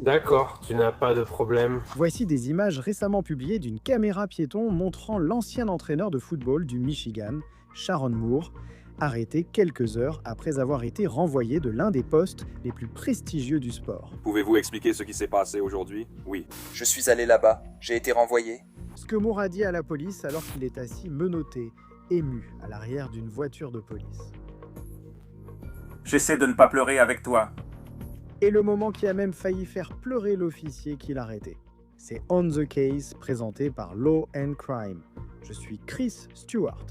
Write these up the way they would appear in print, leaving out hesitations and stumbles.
D'accord, tu n'as pas de problème. Voici des images récemment publiées d'une caméra piéton montrant l'ancien entraîneur de football du Michigan, Sharon Moore, arrêté quelques heures après avoir été renvoyé de l'un des postes les plus prestigieux du sport. Pouvez-vous expliquer ce qui s'est passé aujourd'hui? Oui. Je suis allé là-bas, j'ai été renvoyé. Ce que Moore a dit à la police alors qu'il est assis menotté, ému, à l'arrière d'une voiture de police. J'essaie de ne pas pleurer avec toi. Et le moment qui a même failli faire pleurer l'officier qui l'a arrêté. C'est On the Case, présenté par Law and Crime. Je suis Chris Stewart.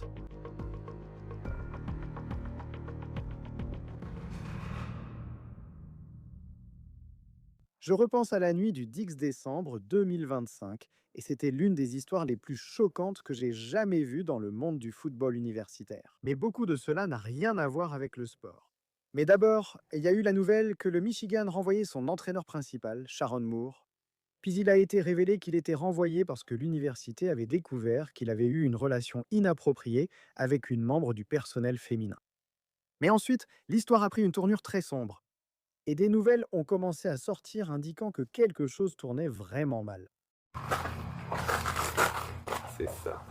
Je repense à la nuit du 10 décembre 2025 et c'était l'une des histoires les plus choquantes que j'ai jamais vues dans le monde du football universitaire. Mais beaucoup de cela n'a rien à voir avec le sport. Mais d'abord, il y a eu la nouvelle que le Michigan renvoyait son entraîneur principal, Sharon Moore. Puis il a été révélé qu'il était renvoyé parce que l'université avait découvert qu'il avait eu une relation inappropriée avec une membre du personnel féminin. Mais ensuite, l'histoire a pris une tournure très sombre. Et des nouvelles ont commencé à sortir indiquant que quelque chose tournait vraiment mal. C'est ça.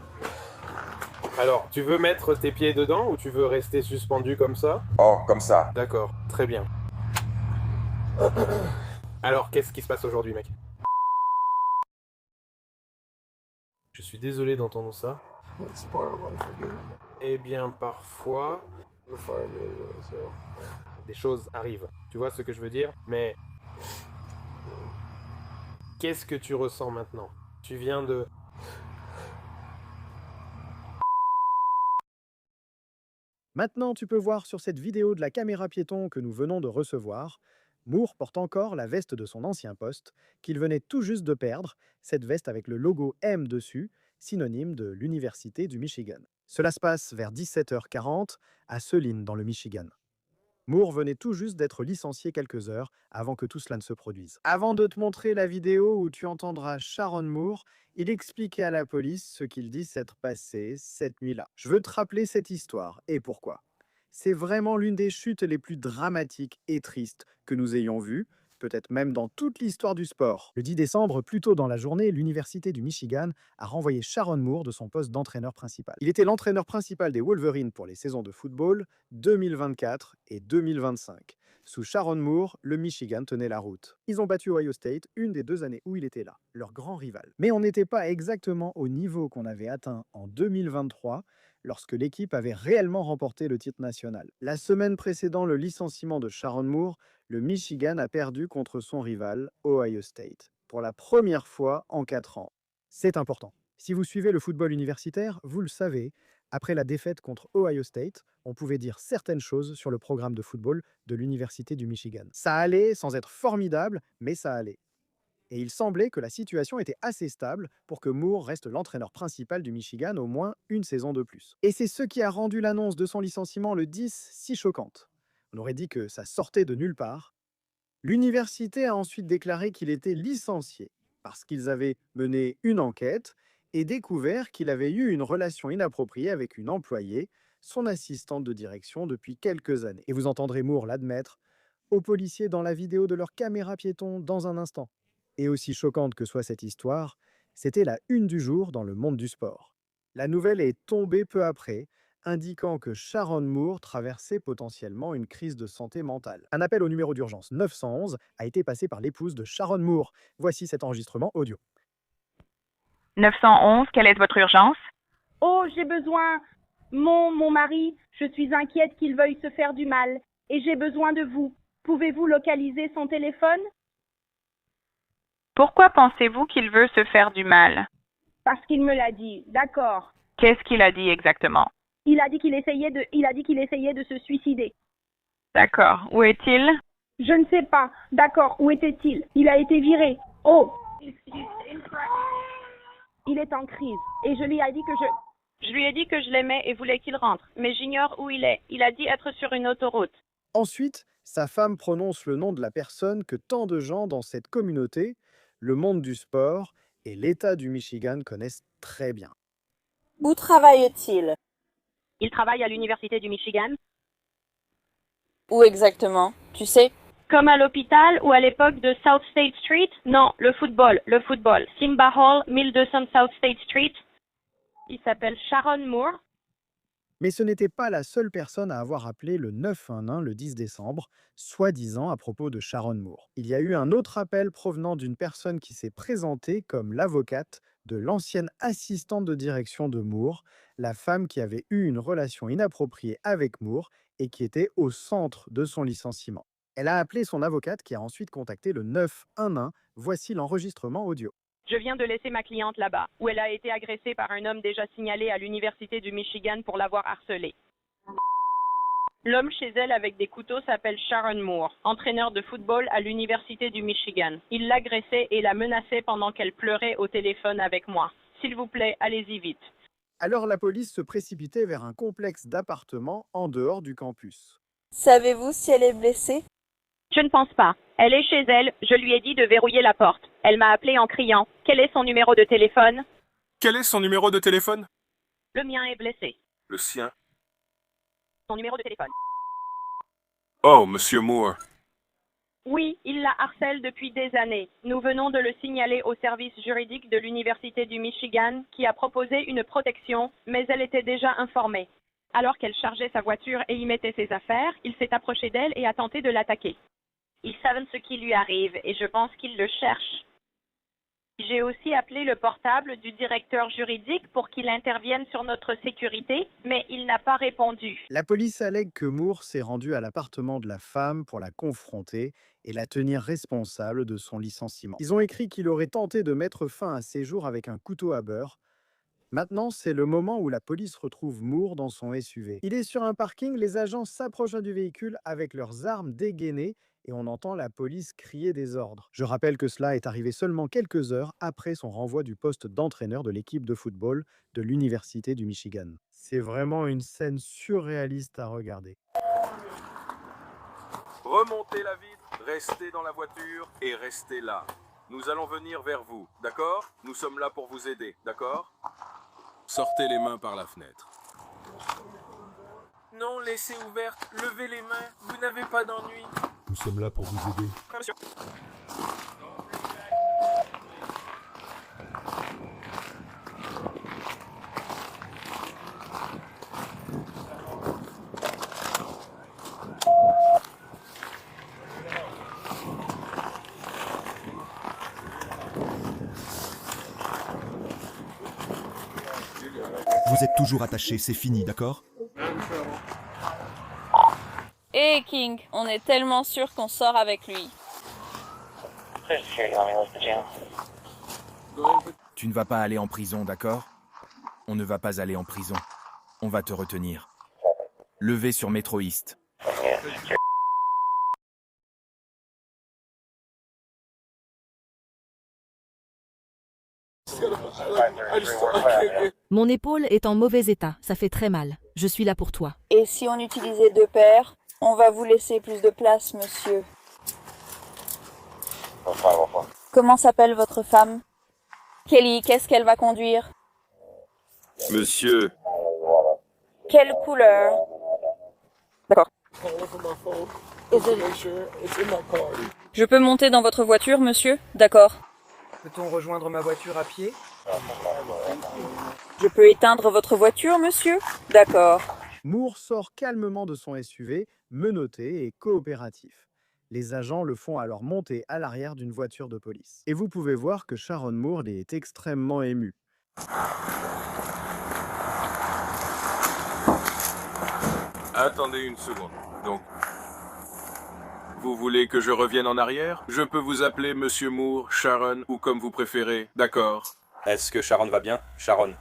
Alors, tu veux mettre tes pieds dedans ou tu veux rester suspendu comme ça? Oh, comme ça. D'accord, très bien. Alors, qu'est-ce qui se passe aujourd'hui, mec? Je suis désolé d'entendre ça. Eh bien, parfois, des choses arrivent. Tu vois ce que je veux dire? Mais qu'est-ce que tu ressens maintenant? Tu viens de... Maintenant, tu peux voir sur cette vidéo de la caméra piéton que nous venons de recevoir, Moore porte encore la veste de son ancien poste, qu'il venait tout juste de perdre, cette veste avec le logo M dessus, synonyme de l'Université du Michigan. Cela se passe vers 17h40 à Saline, dans le Michigan. Moore venait tout juste d'être licencié quelques heures avant que tout cela ne se produise. Avant de te montrer la vidéo où tu entendras Sharon Moore, il expliquait à la police ce qu'il dit s'être passé cette nuit-là. Je veux te rappeler cette histoire et pourquoi. C'est vraiment l'une des chutes les plus dramatiques et tristes que nous ayons vues, peut-être même dans toute l'histoire du sport. Le 10 décembre, plus tôt dans la journée, l'Université du Michigan a renvoyé Sharon Moore de son poste d'entraîneur principal. Il était l'entraîneur principal des Wolverines pour les saisons de football 2024 et 2025. Sous Sharon Moore, le Michigan tenait la route. Ils ont battu Ohio State une des 2 années où il était là, leur grand rival. Mais on n'était pas exactement au niveau qu'on avait atteint en 2023, lorsque l'équipe avait réellement remporté le titre national. La semaine précédant le licenciement de Sharon Moore, le Michigan a perdu contre son rival, Ohio State, pour la première fois en 4 ans. C'est important. Si vous suivez le football universitaire, vous le savez, après la défaite contre Ohio State, on pouvait dire certaines choses sur le programme de football de l'Université du Michigan. Ça allait sans être formidable, mais ça allait. Et il semblait que la situation était assez stable pour que Moore reste l'entraîneur principal du Michigan au moins une saison de plus. Et c'est ce qui a rendu l'annonce de son licenciement le 10 si choquante. On aurait dit que ça sortait de nulle part. L'université a ensuite déclaré qu'il était licencié parce qu'ils avaient mené une enquête et découvert qu'il avait eu une relation inappropriée avec une employée, son assistante de direction depuis quelques années. Et vous entendrez Moore l'admettre aux policiers dans la vidéo de leur caméra piéton dans un instant. Et aussi choquante que soit cette histoire, c'était la une du jour dans le monde du sport. La nouvelle est tombée peu après, indiquant que Sharon Moore traversait potentiellement une crise de santé mentale. Un appel au numéro d'urgence 911 a été passé par l'épouse de Sharon Moore. Voici cet enregistrement audio. 911, quelle est votre urgence? Oh, j'ai besoin. Mon mari, je suis inquiète qu'il veuille se faire du mal et j'ai besoin de vous. Pouvez-vous localiser son téléphone? Pourquoi pensez-vous qu'il veut se faire du mal? Parce qu'il me l'a dit. D'accord. Qu'est-ce qu'il a dit exactement? Il a dit qu'il essayait de se suicider. D'accord. Où est-il? Je ne sais pas. D'accord. Où était-il? Il a été viré. Oh. Il est en crise. Et je lui ai dit que Je lui ai dit que je l'aimais et voulais qu'il rentre, mais j'ignore où il est. Il a dit être sur une autoroute. Ensuite, sa femme prononce le nom de la personne que tant de gens dans cette communauté, le monde du sport et l'État du Michigan connaissent très bien. Où travaille-t-il? Il travaille à l'Université du Michigan. Où exactement? Tu sais? Comme à l'hôpital ou à l'époque de South State Street? Non, le football. Simba Hall, 1200 South State Street. Il s'appelle Sharon Moore. Mais ce n'était pas la seule personne à avoir appelé le 911 le 10 décembre, soi-disant à propos de Sharon Moore. Il y a eu un autre appel provenant d'une personne qui s'est présentée comme l'avocate de l'ancienne assistante de direction de Moore, la femme qui avait eu une relation inappropriée avec Moore et qui était au centre de son licenciement. Elle a appelé son avocate qui a ensuite contacté le 911. Voici l'enregistrement audio. Je viens de laisser ma cliente là-bas, où elle a été agressée par un homme déjà signalé à l'Université du Michigan pour l'avoir harcelée. L'homme chez elle avec des couteaux s'appelle Sharon Moore, entraîneur de football à l'Université du Michigan. Il l'agressait et la menaçait pendant qu'elle pleurait au téléphone avec moi. S'il vous plaît, allez-y vite. Alors la police se précipitait vers un complexe d'appartements en dehors du campus. Savez-vous si elle est blessée? Je ne pense pas. Elle est chez elle, je lui ai dit de verrouiller la porte. Elle m'a appelé en criant. Quel est son numéro de téléphone? Quel est son numéro de téléphone? Le mien est blessé. Le sien. Son numéro de téléphone. Oh, Monsieur Moore. Oui, il la harcèle depuis des années. Nous venons de le signaler au service juridique de l'Université du Michigan qui a proposé une protection, mais elle était déjà informée. Alors qu'elle chargeait sa voiture et y mettait ses affaires, il s'est approché d'elle et a tenté de l'attaquer. Ils savent ce qui lui arrive et je pense qu'ils le cherchent. J'ai aussi appelé le portable du directeur juridique pour qu'il intervienne sur notre sécurité, mais il n'a pas répondu. La police allègue que Moore s'est rendu à l'appartement de la femme pour la confronter et la tenir responsable de son licenciement. Ils ont écrit qu'il aurait tenté de mettre fin à ses jours avec un couteau à beurre. Maintenant, c'est le moment où la police retrouve Moore dans son SUV. Il est sur un parking, les agents s'approchent du véhicule avec leurs armes dégainées et on entend la police crier des ordres. Je rappelle que cela est arrivé seulement quelques heures après son renvoi du poste d'entraîneur de l'équipe de football de l'Université du Michigan. C'est vraiment une scène surréaliste à regarder. Remontez la vitre, restez dans la voiture et restez là. Nous allons venir vers vous, d'accord? Nous sommes là pour vous aider, d'accord? Sortez les mains par la fenêtre. Non, laissez ouvertes, levez les mains, vous n'avez pas d'ennui. Nous sommes là pour vous aider. Monsieur. Vous êtes toujours attaché, c'est fini, d'accord? Hé King, on est tellement sûr qu'on sort avec lui. Tu ne vas pas aller en prison, d'accord? On ne va pas aller en prison. On va te retenir. Levez sur Metro East. Mon épaule est en mauvais état, ça fait très mal. Je suis là pour toi. Et si on utilisait deux paires? On va vous laisser plus de place, monsieur. Comment s'appelle votre femme? Kelly, qu'est-ce qu'elle va conduire? Monsieur. Quelle couleur? D'accord. Je peux monter dans votre voiture, monsieur? D'accord. Peut-on rejoindre ma voiture à pied? Je peux éteindre votre voiture, monsieur? D'accord. Moore sort calmement de son SUV, menotté et coopératif. Les agents le font alors monter à l'arrière d'une voiture de police. Et vous pouvez voir que Sharon Moore est extrêmement émue. Attendez une seconde. Donc, vous voulez que je revienne en arrière? Je peux vous appeler Monsieur Moore, Sharon ou comme vous préférez, d'accord? Est-ce que Sharon va bien? Sharon.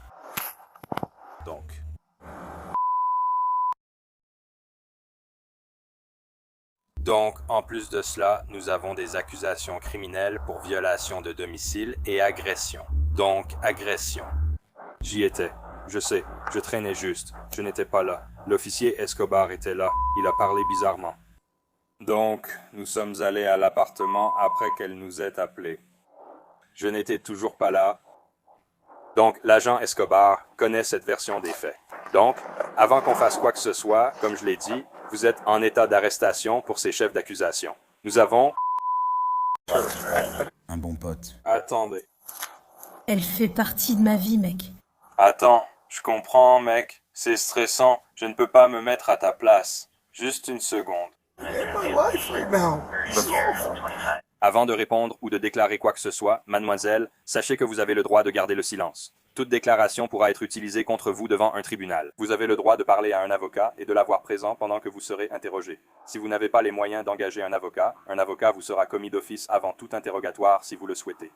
Donc, en plus de cela, nous avons des accusations criminelles pour violation de domicile et agression. Donc, agression. J'y étais. Je sais, je traînais juste. Je n'étais pas là. L'officier Escobar était là. Il a parlé bizarrement. Donc, nous sommes allés à l'appartement après qu'elle nous ait appelés. Je n'étais toujours pas là. Donc, l'agent Escobar connaît cette version des faits. Donc, avant qu'on fasse quoi que ce soit, comme je l'ai dit, vous êtes en état d'arrestation pour ces chefs d'accusation. Nous avons... Un bon pote. Attendez. Elle fait partie de ma vie, mec. Attends, je comprends, mec. C'est stressant. Je ne peux pas me mettre à ta place. Juste une seconde. Avant de répondre ou de déclarer quoi que ce soit, mademoiselle, sachez que vous avez le droit de garder le silence. Toute déclaration pourra être utilisée contre vous devant un tribunal. Vous avez le droit de parler à un avocat et de l'avoir présent pendant que vous serez interrogé. Si vous n'avez pas les moyens d'engager un avocat vous sera commis d'office avant tout interrogatoire si vous le souhaitez.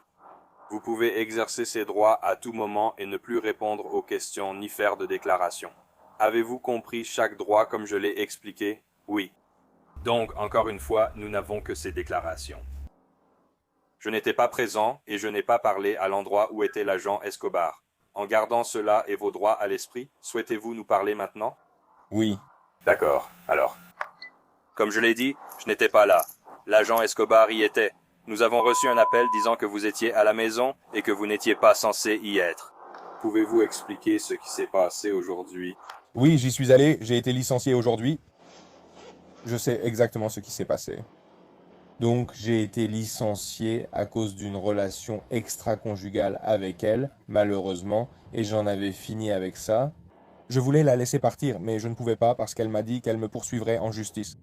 Vous pouvez exercer ces droits à tout moment et ne plus répondre aux questions ni faire de déclarations. Avez-vous compris chaque droit comme je l'ai expliqué? Oui. Donc, encore une fois, nous n'avons que ces déclarations. Je n'étais pas présent et je n'ai pas parlé à l'endroit où était l'agent Escobar. En gardant cela et vos droits à l'esprit, souhaitez-vous nous parler maintenant? Oui. D'accord, alors. Comme je l'ai dit, je n'étais pas là. L'agent Escobar y était. Nous avons reçu un appel disant que vous étiez à la maison et que vous n'étiez pas censé y être. Pouvez-vous expliquer ce qui s'est passé aujourd'hui? Oui, j'y suis allé, j'ai été licencié aujourd'hui. Je sais exactement ce qui s'est passé. Donc, j'ai été licencié à cause d'une relation extra-conjugale avec elle, malheureusement, et j'en avais fini avec ça. Je voulais la laisser partir, mais je ne pouvais pas parce qu'elle m'a dit qu'elle me poursuivrait en justice.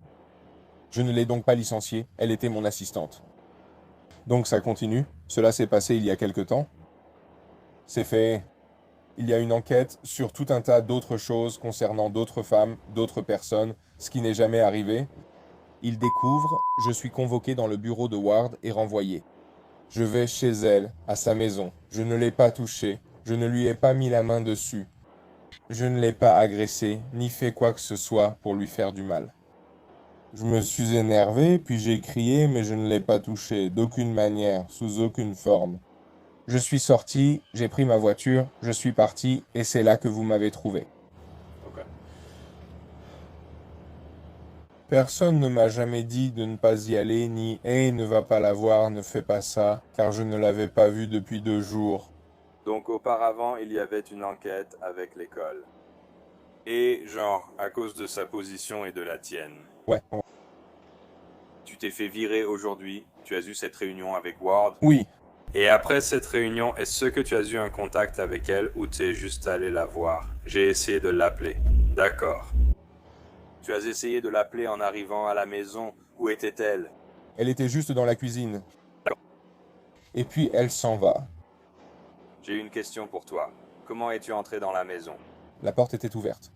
Je ne l'ai donc pas licenciée, elle était mon assistante. Donc ça continue, cela s'est passé il y a quelque temps. C'est fait. Il y a une enquête sur tout un tas d'autres choses concernant d'autres femmes, d'autres personnes, ce qui n'est jamais arrivé. Il découvre, je suis convoqué dans le bureau de Ward et renvoyé. Je vais chez elle, à sa maison. Je ne l'ai pas touchée, je ne lui ai pas mis la main dessus. Je ne l'ai pas agressée, ni fait quoi que ce soit pour lui faire du mal. Je me suis énervé, puis j'ai crié, mais je ne l'ai pas touchée, d'aucune manière, sous aucune forme. Je suis sorti, j'ai pris ma voiture, je suis parti, et c'est là que vous m'avez trouvé. Personne ne m'a jamais dit de ne pas y aller, ni « Hey, ne va pas la voir, ne fais pas ça », car je ne l'avais pas vue depuis 2 jours. Donc auparavant, il y avait une enquête avec l'école. Et genre, à cause de sa position et de la tienne. Ouais. Tu t'es fait virer aujourd'hui, tu as eu cette réunion avec Ward. Oui. Et après cette réunion, est-ce que tu as eu un contact avec elle ou tu es juste allé la voir? J'ai essayé de l'appeler. D'accord. Tu as essayé de l'appeler en arrivant à la maison. Où était-elle? Elle était juste dans la cuisine. Et puis elle s'en va. J'ai une question pour toi. Comment es-tu entré dans la maison? La porte était ouverte.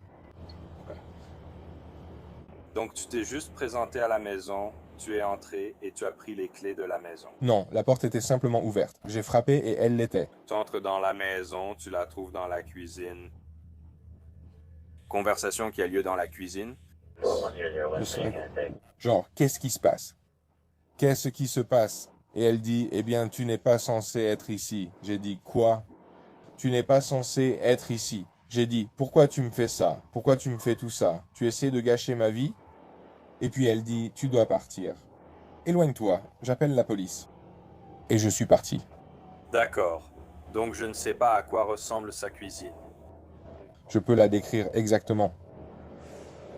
Donc tu t'es juste présenté à la maison, tu es entré et tu as pris les clés de la maison. Non, la porte était simplement ouverte. J'ai frappé et elle l'était. Tu entres dans la maison, tu la trouves dans la cuisine. Conversation qui a lieu dans la cuisine. Genre, qu'est-ce qui se passe? Qu'est-ce qui se passe? Et elle dit, eh bien, tu n'es pas censé être ici. J'ai dit, quoi? Tu n'es pas censé être ici. J'ai dit, pourquoi tu me fais ça? Pourquoi tu me fais tout ça? Tu essaies de gâcher ma vie? Et puis elle dit, tu dois partir. Éloigne-toi, j'appelle la police. Et je suis parti. D'accord. Donc je ne sais pas à quoi ressemble sa cuisine. Je peux la décrire exactement.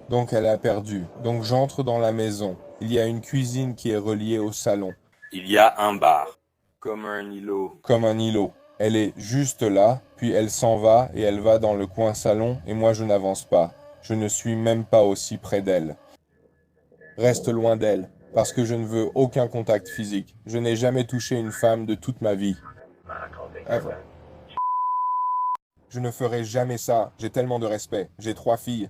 Donc elle a perdu. Donc j'entre dans la maison. Il y a une cuisine qui est reliée au salon. Il y a un bar. Comme un îlot. Comme un îlot. Elle est juste là, puis elle s'en va et elle va dans le coin salon et moi je n'avance pas. Je ne suis même pas aussi près d'elle. Reste loin d'elle, parce que je ne veux aucun contact physique. Je n'ai jamais touché une femme de toute ma vie. Ever. Je ne ferai jamais ça. J'ai tellement de respect. J'ai 3 filles.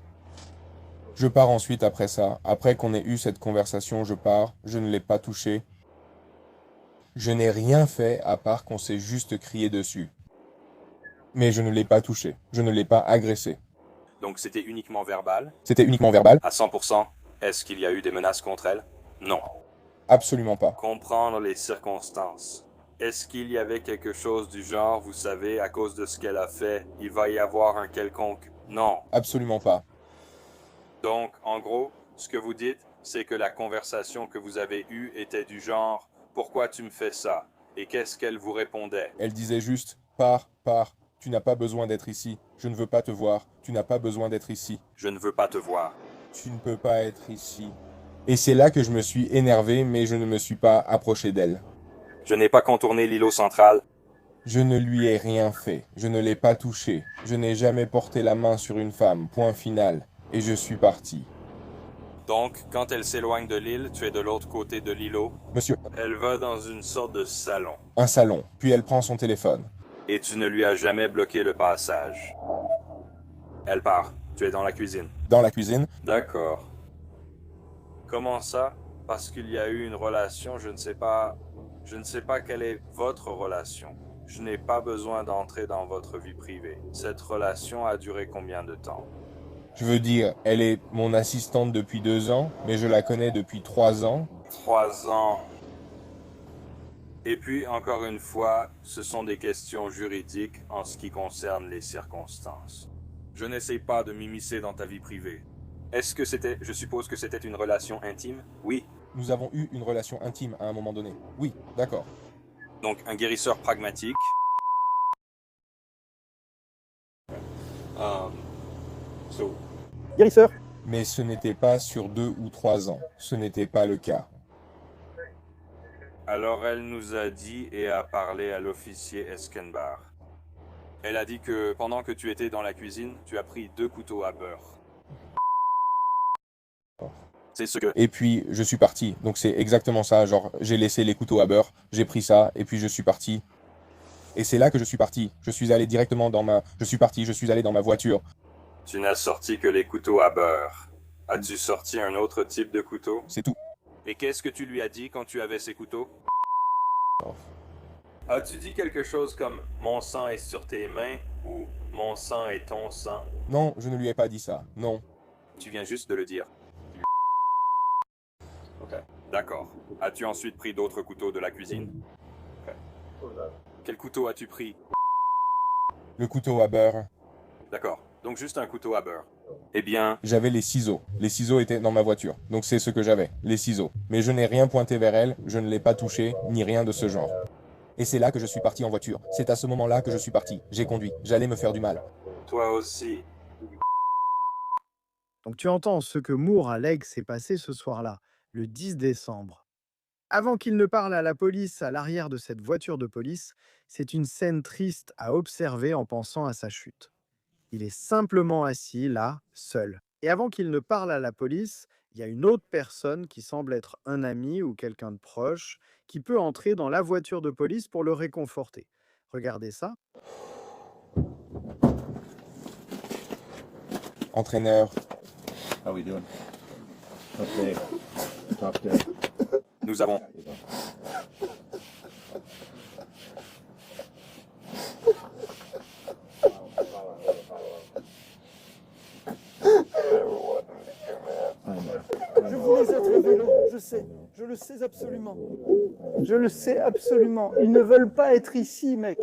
Je pars ensuite après ça. Après qu'on ait eu cette conversation, je pars. Je ne l'ai pas touchée. Je n'ai rien fait à part qu'on s'est juste crié dessus. Mais je ne l'ai pas touché. Je ne l'ai pas agressé. Donc c'était uniquement verbal? C'était uniquement verbal. À 100%. Est-ce qu'il y a eu des menaces contre elle? Non. Absolument pas. Comprendre les circonstances. Est-ce qu'il y avait quelque chose du genre, vous savez, à cause de ce qu'elle a fait, il va y avoir un quelconque... Non. Absolument pas. Donc, en gros, ce que vous dites, c'est que la conversation que vous avez eue était du genre « Pourquoi tu me fais ça ?» Et qu'est-ce qu'elle vous répondait? Elle disait juste « Pars, pars, tu n'as pas besoin d'être ici. Je ne veux pas te voir. Tu n'as pas besoin d'être ici. » Je ne veux pas te voir. Tu ne peux pas être ici. Et c'est là que je me suis énervé, mais je ne me suis pas approché d'elle. Je n'ai pas contourné l'îlot central. Je ne lui ai rien fait. Je ne l'ai pas touchée. Je n'ai jamais porté la main sur une femme. Point final. Et je suis parti. Donc, quand elle s'éloigne de l'île, tu es de l'autre côté de l'îlot. Monsieur, Elle va dans une sorte de salon. un salon. Puis elle prend son téléphone. Et tu ne lui as jamais bloqué le passage. Elle part. Tu es dans la cuisine. Dans la cuisine. D'accord. Comment ça? Parce qu'il y a eu une relation, je ne sais pas quelle est votre relation. Je n'ai pas besoin d'entrer dans votre vie privée. Cette relation a duré combien de temps? Je veux dire, elle est mon assistante depuis 2 ans, mais je la connais depuis 3 ans. 3 ans. Et puis, encore une fois, ce sont des questions juridiques en ce qui concerne les circonstances. Je n'essaie pas de m'immiscer dans ta vie privée. Est-ce que je suppose que c'était une relation intime? Oui. Nous avons eu une relation intime à un moment donné. Oui, d'accord. Donc, un guérisseur pragmatique. Guérisseur. Mais ce n'était pas sur 2 ou 3 ans. Ce n'était pas le cas. Alors elle nous a dit et a parlé à l'officier Eskenbar. Elle a dit que pendant que tu étais dans la cuisine, tu as pris 2 couteaux à beurre. C'est ce que... Et puis, je suis parti. Donc c'est exactement ça. Genre, j'ai laissé les couteaux à beurre, j'ai pris ça, et puis je suis parti. Et c'est là que je suis parti. Je suis allé directement dans ma... Je suis allé dans ma voiture. Tu n'as sorti que les couteaux à beurre. As-tu sorti un autre type de couteau? C'est tout. Et qu'est-ce que tu lui as dit quand tu avais ces couteaux? As-tu dit quelque chose comme « Mon sang est sur tes mains » ou « Mon sang est ton sang » ? Non, je ne lui ai pas dit ça. Non. Tu viens juste de le dire. Ok. D'accord. As-tu ensuite pris d'autres couteaux de la cuisine? Quel couteau as-tu pris? Le couteau à beurre. D'accord. Donc juste un couteau à beurre. Eh bien... J'avais les ciseaux. Les ciseaux étaient dans ma voiture. Donc c'est ce que j'avais, les ciseaux. Mais je n'ai rien pointé vers elle, je ne l'ai pas touchée, ni rien de ce genre. Et c'est là que je suis parti en voiture. C'est à ce moment-là que je suis parti. J'ai conduit. J'allais me faire du mal. Toi aussi. Donc tu entends ce que Moore allègue s'est passé ce soir-là, le 10 décembre. Avant qu'il ne parle à la police à l'arrière de cette voiture de police, c'est une scène triste à observer en pensant à sa chute. Il est simplement assis là, seul. Et avant qu'il ne parle à la police, il y a une autre personne qui semble être un ami ou quelqu'un de proche qui peut entrer dans la voiture de police pour le réconforter. Regardez ça. Entraîneur. How we doing? Okay. Top there. Nous avons... Je voulais être au vélo, je sais, je le sais absolument. Je le sais absolument. Ils ne veulent pas être ici, mec.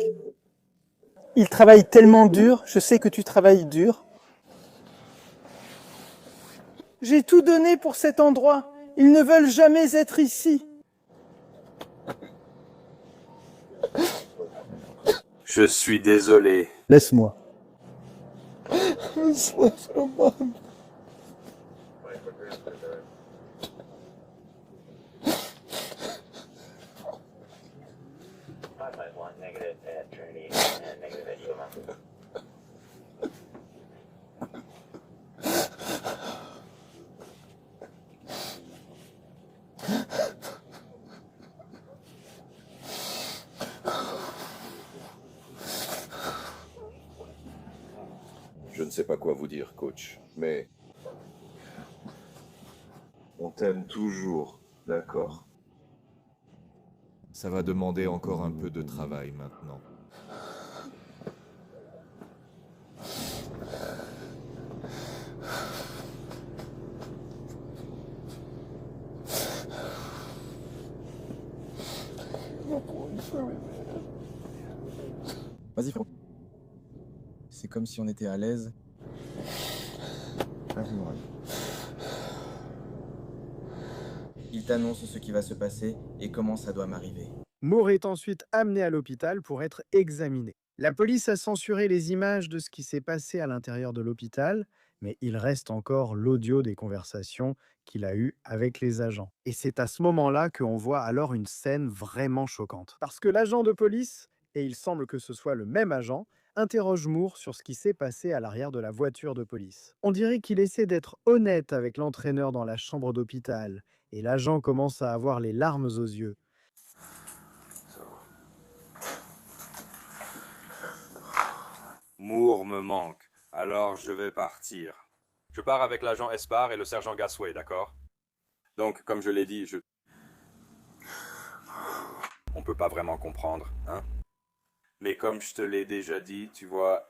Ils travaillent tellement dur, je sais que tu travailles dur. J'ai tout donné pour cet endroit. Ils ne veulent jamais être ici. Je suis désolé. Laisse-moi. Laisse-moi, maman. Je ne sais pas quoi vous dire, coach, mais... On t'aime toujours, d'accord. Ça va demander encore un peu de travail maintenant. Vas-y, frérot. C'est comme si on était à l'aise. Il t'annonce ce qui va se passer et comment ça doit m'arriver. Moore est ensuite amené à l'hôpital pour être examiné. La police a censuré les images de ce qui s'est passé à l'intérieur de l'hôpital, mais il reste encore l'audio des conversations qu'il a eues avec les agents. Et c'est à ce moment-là qu'on voit alors une scène vraiment choquante. Parce que l'agent de police, et il semble que ce soit le même agent, interroge Moore sur ce qui s'est passé à l'arrière de la voiture de police. On dirait qu'il essaie d'être honnête avec l'entraîneur dans la chambre d'hôpital, et l'agent commence à avoir les larmes aux yeux. Moore me manque, alors je vais partir. Je pars avec l'agent Espar et le sergent Gasway, d'accord? Donc, comme je l'ai dit, on peut pas vraiment comprendre, hein? Mais comme je te l'ai déjà dit, tu vois...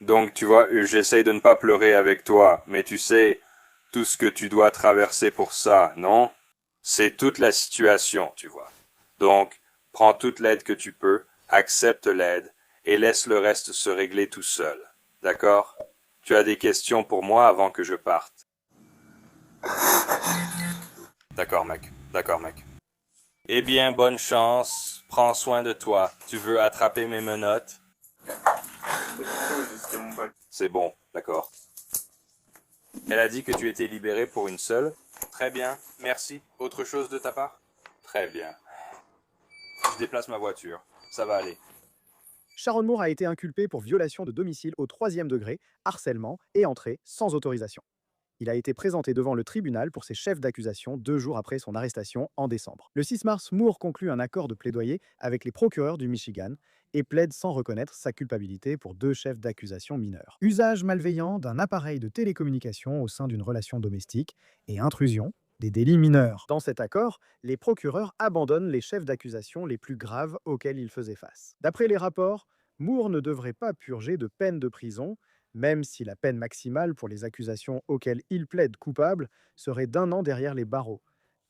Donc, tu vois, j'essaye de ne pas pleurer avec toi, mais tu sais, tout ce que tu dois traverser pour ça, non? C'est toute la situation, tu vois. Donc, prends toute l'aide que tu peux, accepte l'aide, et laisse le reste se régler tout seul, d'accord? Tu as des questions pour moi avant que je parte? D'accord, mec. D'accord, mec. Eh bien, bonne chance. Prends soin de toi. Tu veux attraper mes menottes? C'est bon, d'accord. Elle a dit que tu étais libéré pour une seule. Très bien, merci. Autre chose de ta part? Très bien. Je déplace ma voiture. Ça va aller. Sharon Moore a été inculpé pour violation de domicile au 3e degré, harcèlement et entrée sans autorisation. Il a été présenté devant le tribunal pour ses chefs d'accusation 2 jours après son arrestation en décembre. Le 6 mars, Moore conclut un accord de plaidoyer avec les procureurs du Michigan et plaide sans reconnaître sa culpabilité pour 2 chefs d'accusation mineurs. Usage malveillant d'un appareil de télécommunication au sein d'une relation domestique et intrusion des délits mineurs. Dans cet accord, les procureurs abandonnent les chefs d'accusation les plus graves auxquels ils faisaient face. D'après les rapports, Moore ne devrait pas purger de peine de prison, même si la peine maximale pour les accusations auxquelles il plaide coupable serait d'1 an derrière les barreaux,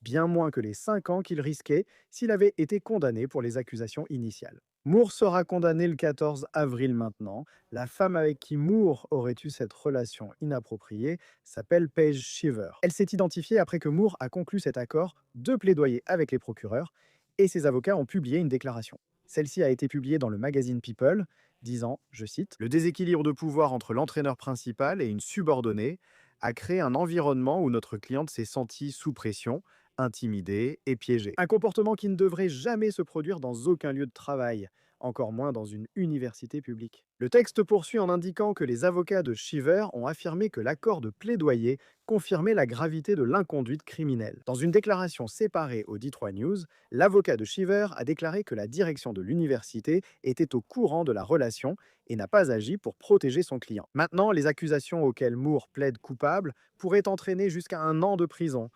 bien moins que les 5 ans qu'il risquait s'il avait été condamné pour les accusations initiales. Moore sera condamné le 14 avril maintenant. La femme avec qui Moore aurait eu cette relation inappropriée s'appelle Paige Shiver. Elle s'est identifiée après que Moore a conclu cet accord de plaidoyer avec les procureurs et ses avocats ont publié une déclaration. Celle-ci a été publiée dans le magazine People, disant, je cite, « Le déséquilibre de pouvoir entre l'entraîneur principal et une subordonnée a créé un environnement où notre cliente s'est sentie sous pression, intimidée et piégée. Un comportement qui ne devrait jamais se produire dans aucun lieu de travail, encore moins dans une université publique. » Le texte poursuit en indiquant que les avocats de Shiver ont affirmé que l'accord de plaidoyer confirmait la gravité de l'inconduite criminelle. Dans une déclaration séparée au Detroit News, l'avocat de Shiver a déclaré que la direction de l'université était au courant de la relation et n'a pas agi pour protéger son client. Maintenant, les accusations auxquelles Moore plaide coupable pourraient entraîner jusqu'à 1 an de prison.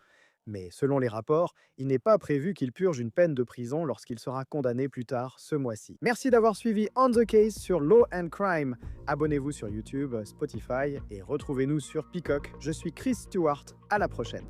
Mais selon les rapports, il n'est pas prévu qu'il purge une peine de prison lorsqu'il sera condamné plus tard ce mois-ci. Merci d'avoir suivi On the Case sur Law and Crime. Abonnez-vous sur YouTube, Spotify et retrouvez-nous sur Peacock. Je suis Chris Stewart. À la prochaine.